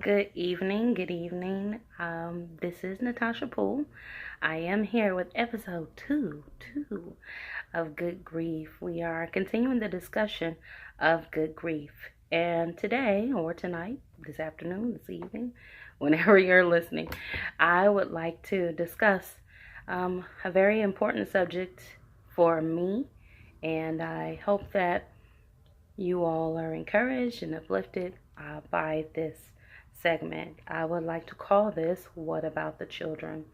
Good evening. Good evening. This is Natasha Poole. I am here with episode two of Good Grief. We are continuing the discussion of good grief. And today, or tonight, this afternoon, this evening, whenever you're listening, I would like to discuss a very important subject for me. And I hope that you all are encouraged and uplifted by this segment. I would like to call this What About the Children?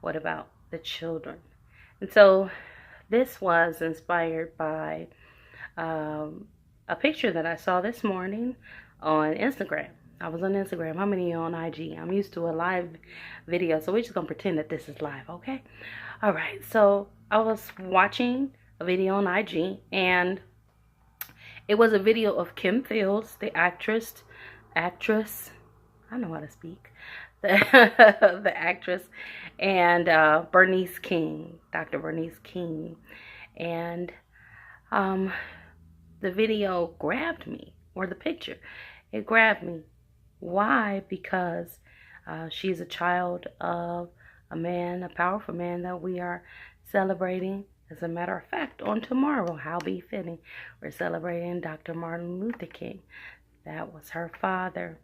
What About the Children? And so this was inspired by a picture that I saw this morning on Instagram. I was on Instagram. How many are on IG? I'm used to a live video, so we're just going to pretend that this is live, okay? All right, so I was watching a video on IG, and it was a video of Kim Fields, the actress, I know how to speak, the actress, and Bernice King, Dr. Bernice King. And the video grabbed me, or the picture, it grabbed me. Why? Because she's a child of a man, a powerful man that we are celebrating. As a matter of fact, on tomorrow, how befitting, we're celebrating Dr. Martin Luther King. That was her father.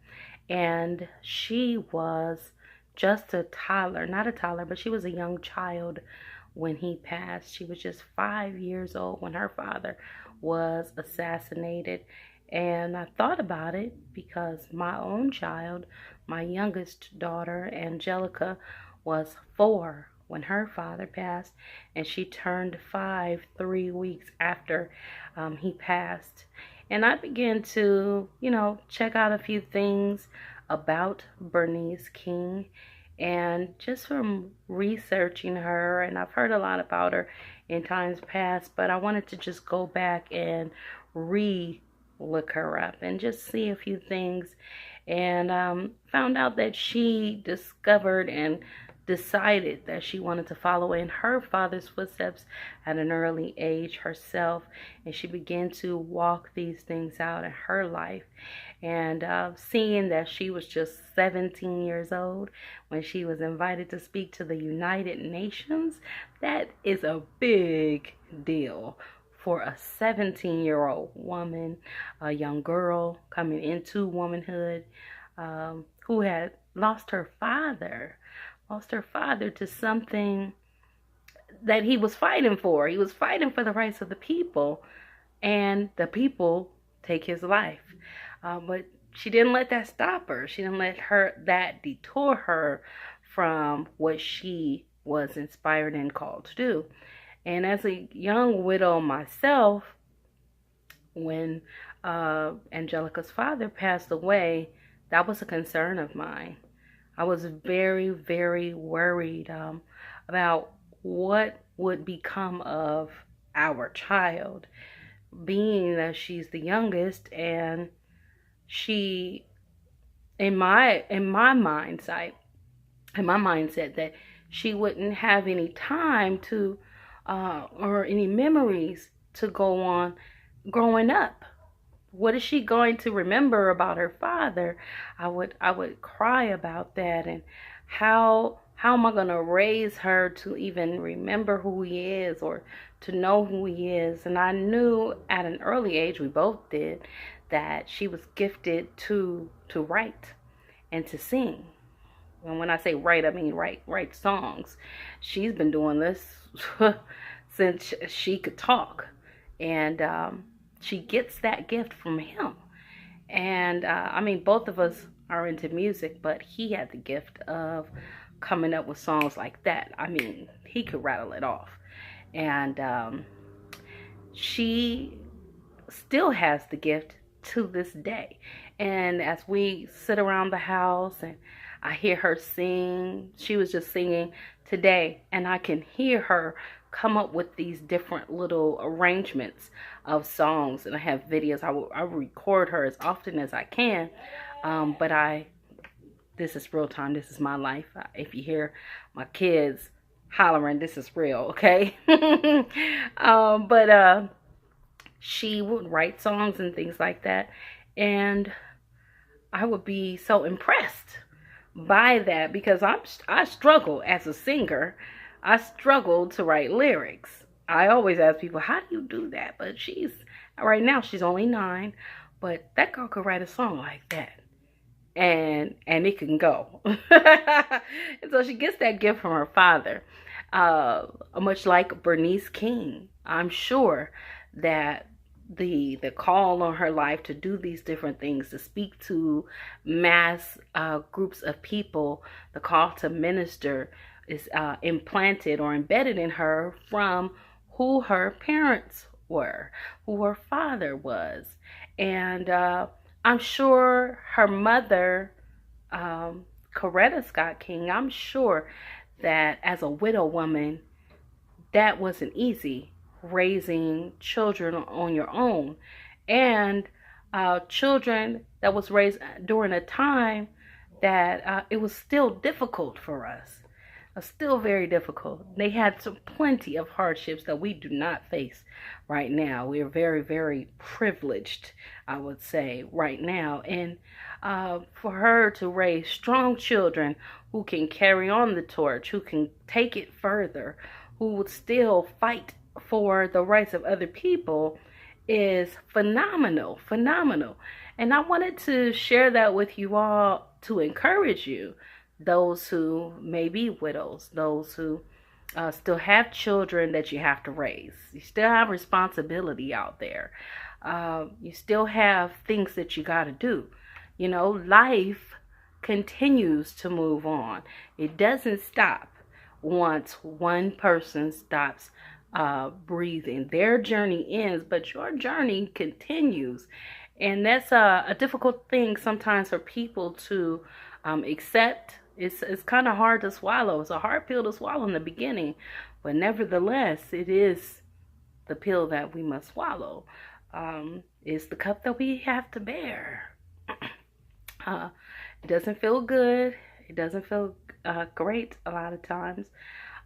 And she was just a toddler, not a toddler, but she was a young child when he passed. She was just 5 years old when her father was assassinated. And I thought about it because my own child, my youngest daughter, Angelica, was 4 when her father passed, and she turned 5 3 weeks after he passed. And I began to, check out a few things about Bernice King. And just from researching her, and I've heard a lot about her in times past, but I wanted to just go back and look her up and just see a few things. And found out that she discovered and decided that she wanted to follow in her father's footsteps at an early age herself, and she began to walk these things out in her life. And seeing that she was just 17 years old when she was invited to speak to the United Nations, that is a big deal for a 17-year-old woman, a young girl coming into womanhood, who had lost her father to something that he was fighting for. He was fighting for the rights of the people, and the people take his life. But she didn't let that stop her. She didn't let that detour her from what she was inspired and called to do. And as a young widow myself, when Angelica's father passed away, that was a concern of mine. I was very, very worried about what would become of our child, being that she's the youngest, and she, in my mindset, that she wouldn't have any time to, or any memories to go on growing up. What is she going to remember about her father? I would cry about that, and how am I going to raise her to even remember who he is, or to know who he is? And I knew at an early age, we both did, that she was gifted to write and to sing. And when I say write, I mean write songs. She's been doing this since she could talk, and she gets that gift from him. And both of us are into music, but he had the gift of coming up with songs like that. He could rattle it off. And she still has the gift to this day. And as we sit around the house and I hear her sing, she was just singing today, and I can hear her come up with these different little arrangements of songs. And I have videos. I record her as often as I can, but this is real time. This is my life. If you hear my kids hollering, this is real, okay? But she would write songs and things like that. And I would be so impressed by that because I struggle as a singer. I struggle to write lyrics. I always ask people, how do you do that? But right now she's only 9, but that girl could write a song like that. And it can go. And so she gets that gift from her father. Much like Bernice King, I'm sure that the call on her life to do these different things, to speak to mass groups of people, the call to minister is implanted or embedded in her from who her parents were, who her father was. And I'm sure her mother, Coretta Scott King, I'm sure that as a widow woman, that wasn't easy, raising children on your own. And children that was raised during a time that it was still difficult for us. Still very difficult. They had plenty of hardships that we do not face right now. We are very, very privileged, I would say, right now. And for her to raise strong children who can carry on the torch, who can take it further, who would still fight for the rights of other people is phenomenal, phenomenal. And I wanted to share that with you all to encourage you, those who may be widows, those who still have children that you have to raise. You still have responsibility out there. You still have things that you got to do. You know, life continues to move on. It doesn't stop once one person stops breathing. Their journey ends, but your journey continues. And that's a difficult thing sometimes for people to accept. It's kind of hard to swallow. It's a hard pill to swallow in the beginning, but nevertheless, it is the pill that we must swallow. It's the cup that we have to bear. It doesn't feel good. It doesn't feel great a lot of times,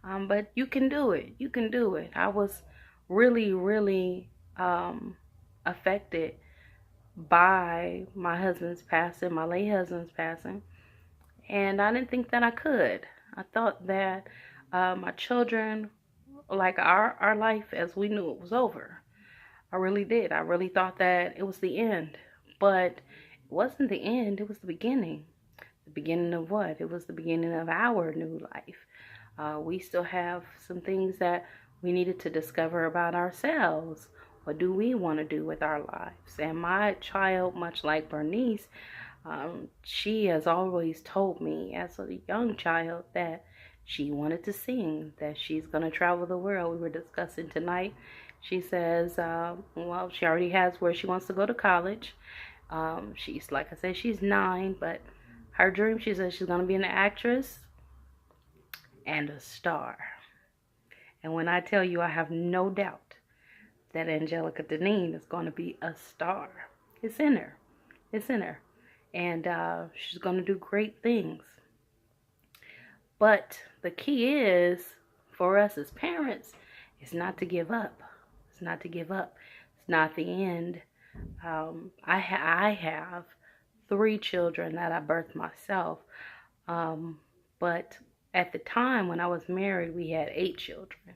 but you can do it. You can do it. I was really, really affected by my husband's passing, my late husband's passing. And I didn't think that I could. I thought that my children, like our life as we knew it, was over. I really did. I really thought that it was the end. But it wasn't the end. It was the beginning. The beginning of what? It was the beginning of our new life. We still have some things that we needed to discover about ourselves. What do we want to do with our lives? And my child, much like Bernice, she has always told me as a young child that she wanted to sing, that she's going to travel the world. We were discussing tonight. She says, well, she already has where she wants to go to college. She's, like I said, she's 9, but her dream, she says she's going to be an actress and a star. And when I tell you, I have no doubt that Angelica Deneen is going to be a star. It's in her. It's in her. And she's going to do great things. But the key is, for us as parents, is not to give up. It's not to give up. It's not the end. I have 3 children that I birthed myself. But at the time when I was married, we had 8 children.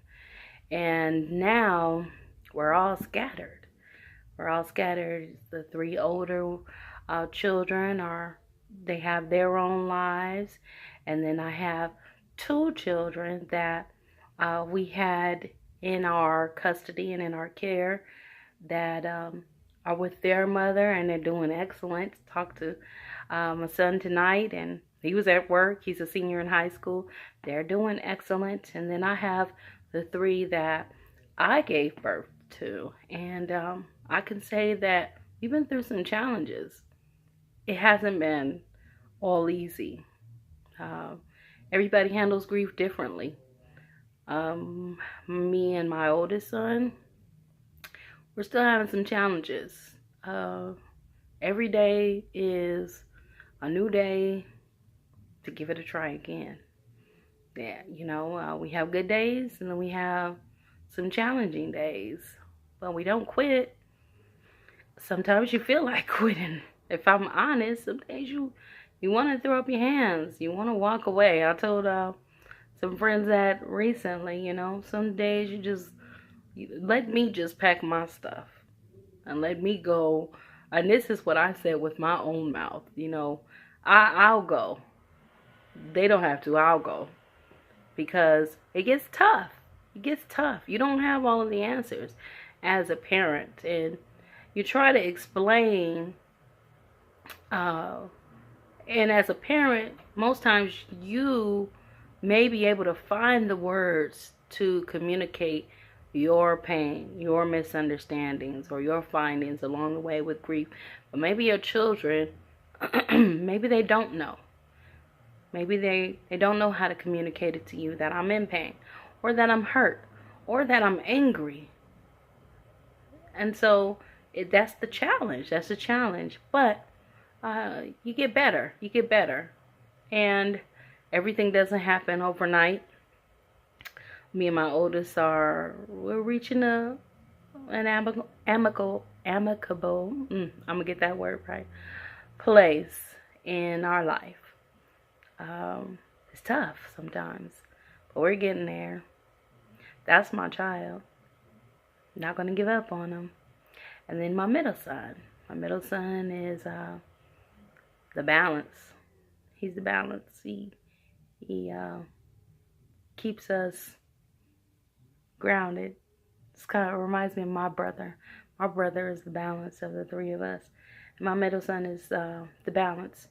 And now we're all scattered. We're all scattered. The 3 older children they have their own lives, and then I have 2 children that we had in our custody and in our care that are with their mother, and they're doing excellent. Talked to my son tonight, and he was at work. He's a senior in high school. They're doing excellent. And then I have the 3 that I gave birth to, and I can say that we've been through some challenges. It hasn't been all easy. Everybody handles grief differently. Me and my oldest son, we're still having some challenges. Every day is a new day to give it a try again. Yeah, you know, we have good days and then we have some challenging days, but we don't quit. Sometimes you feel like quitting. If I'm honest, some days you want to throw up your hands. You want to walk away. I told some friends that recently, some days let me just pack my stuff and let me go. And this is what I said with my own mouth. I'll go. They don't have to. I'll go. Because it gets tough. It gets tough. You don't have all of the answers as a parent. And you try to explain. And as a parent, most times you may be able to find the words to communicate your pain, your misunderstandings, or your findings along the way with grief. But maybe your children, maybe they don't know. Maybe they don't know how to communicate it to you that I'm in pain, or that I'm hurt, or that I'm angry. And so that's the challenge. That's the challenge. But you get better. You get better. And everything doesn't happen overnight. Me and my oldest we're reaching an amicable, I'm going to get that word right, place in our life. It's tough sometimes, but we're getting there. That's my child. Not going to give up on him. And then my middle son. My middle son is the balance. He's the balance. He keeps us grounded. This kind of reminds me of my brother. My brother is the balance of the three of us. And my middle son is the balance.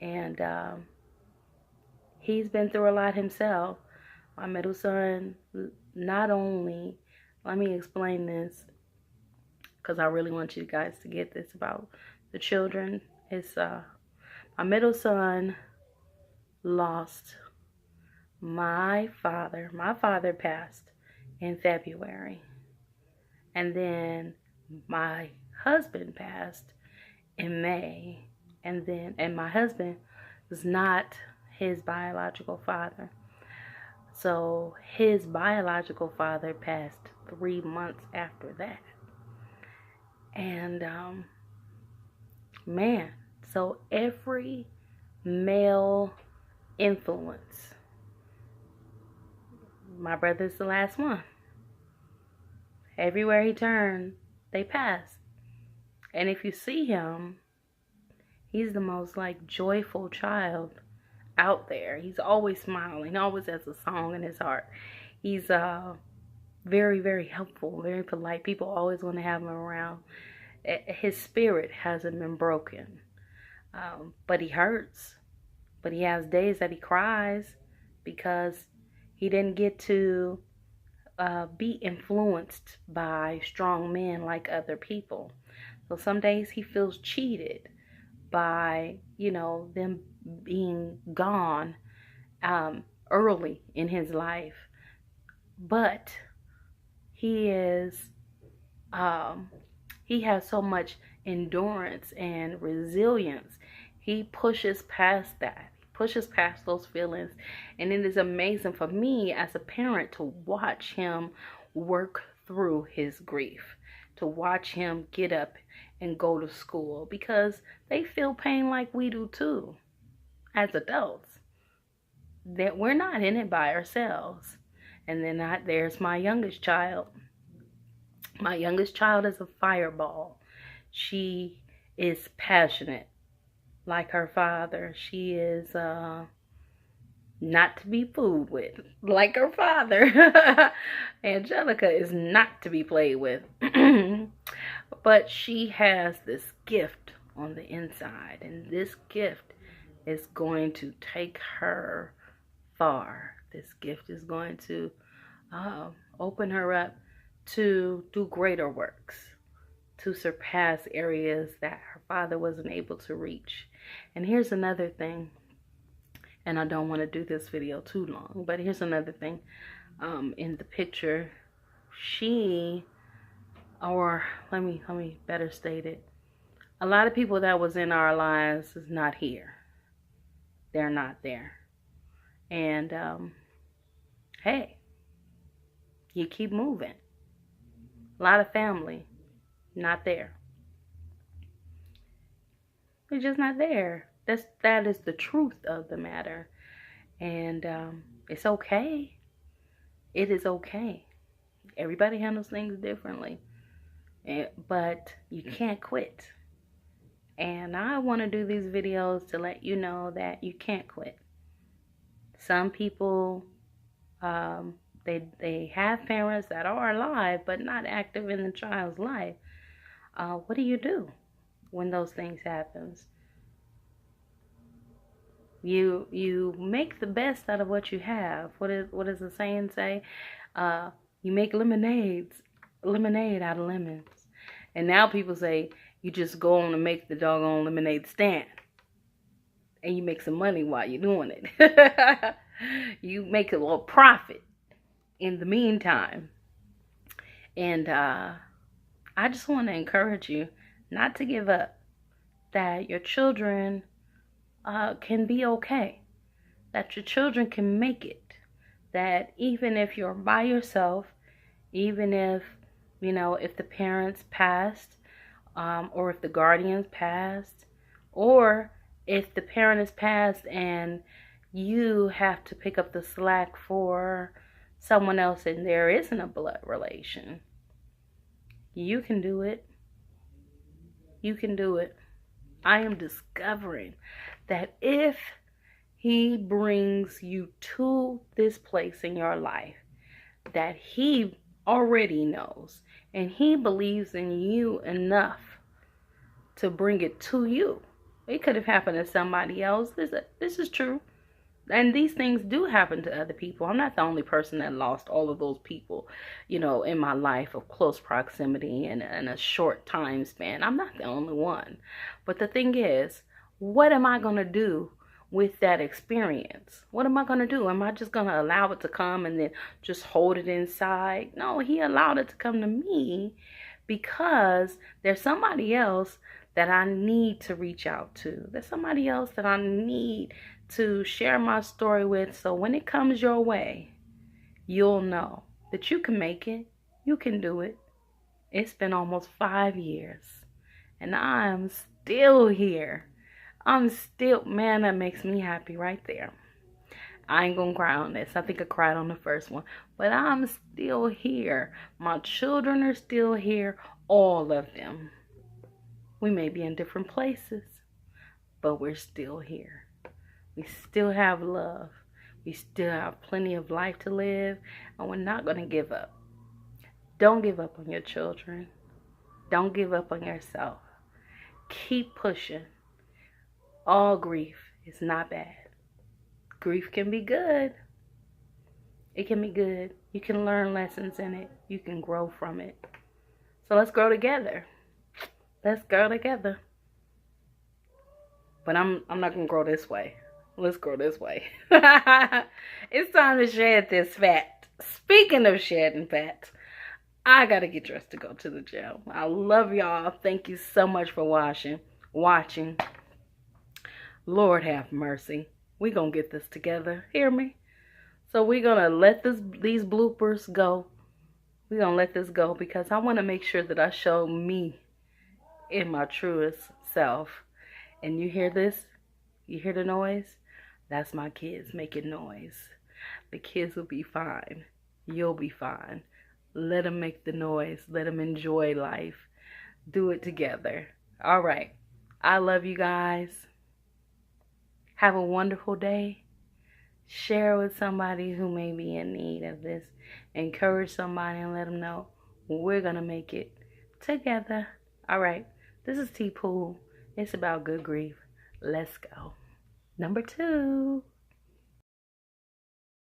And he's been through a lot himself. My middle son, not only, let me explain this, because I really want you guys to get this about the children. It's my middle son lost my father. My father passed in February. And then my husband passed in May. And my husband was not his biological father. So his biological father passed 3 months after that. And man, so every male influence, my brother's the last one. Everywhere he turned, they passed. And if you see him, he's the most joyful child out there. He's always smiling. He always has a song in his heart. He's very, very helpful, very polite. People always want to have him around. His spirit hasn't been broken. But he hurts. But he has days that he cries because he didn't get to be influenced by strong men like other people. So some days he feels cheated by, them being gone early in his life. But he has so much endurance and resilience. He pushes past that. He pushes past those feelings. And it is amazing for me as a parent to watch him work through his grief, to watch him get up and go to school, because they feel pain like we do too as adults. That we're not in it by ourselves. And then there's my youngest child. My youngest child is a fireball. She is passionate like her father. She is not to be fooled with like her father. Angelica is not to be played with. But she has this gift on the inside, and this gift is going to take her far. This gift is going to open her up to do greater works, to surpass areas that her father wasn't able to reach. And here's another thing, and I don't want to do this video too long, but here's another thing. In the picture, let me better state it. A lot of people that was in our lives is not here. They're not there. And hey, you keep moving. A lot of family not there. It's just not there. That is the truth of the matter. And it's okay. It is okay. Everybody handles things differently. But you can't quit. And I want to do these videos to let you know that you can't quit. Some people, they have parents that are alive but not active in the child's life. What do you do when those things happen? You make the best out of what you have. What does the saying say? You make lemonade out of lemons. And now people say you just go on and make the doggone lemonade stand, and you make some money while you're doing it. You make a little profit in the meantime. And I just want to encourage you not to give up. That your children can be okay. That your children can make it. That even if you're by yourself, even if, if the parents passed, or if the guardians passed, or if the parent is passed and you have to pick up the slack for someone else and there isn't a blood relation, you can do it. You can do it. I am discovering that if he brings you to this place in your life, that he already knows and he believes in you enough to bring it to you. It could have happened to somebody else. This is true. And these things do happen to other people. I'm not the only person that lost all of those people, in my life of close proximity and in a short time span. I'm not the only one. But the thing is, what am I going to do with that experience? What am I going to do? Am I just going to allow it to come and then just hold it inside? No, he allowed it to come to me because there's somebody else that I need to reach out to. There's somebody else that I need to share my story with. So when it comes your way, you'll know that you can make it. You can do it. It's been almost 5 years and I'm still here. Man, that makes me happy right there. I ain't gonna cry on this. I think I cried on the first one. But I'm still here. My children are still here. All of them. We may be in different places, but we're still here. We still have love. We still have plenty of life to live. And we're not gonna give up. Don't give up on your children. Don't give up on yourself. Keep pushing. All grief is not bad. Grief can be good. It can be good. You can learn lessons in it. You can grow from it. So let's grow together. Let's grow together. But I'm not going to grow this way. Let's grow this way. It's time to shed this fat. Speaking of shedding fat, I got to get dressed to go to the gym. I love y'all. Thank you so much for watching. Lord have mercy. We gonna get this together. Hear me? So we're gonna let these bloopers go. We're gonna let this go because I want to make sure that I show me in my truest self. And you hear this? You hear the noise? That's my kids making noise. The kids will be fine. You'll be fine. Let them make the noise. Let them enjoy life. Do it together. All right. I love you guys. Have a wonderful day. Share with somebody who may be in need of this. Encourage somebody and let them know we're going to make it together. All right. This is T Pool. It's about good grief. Let's go. Number 2.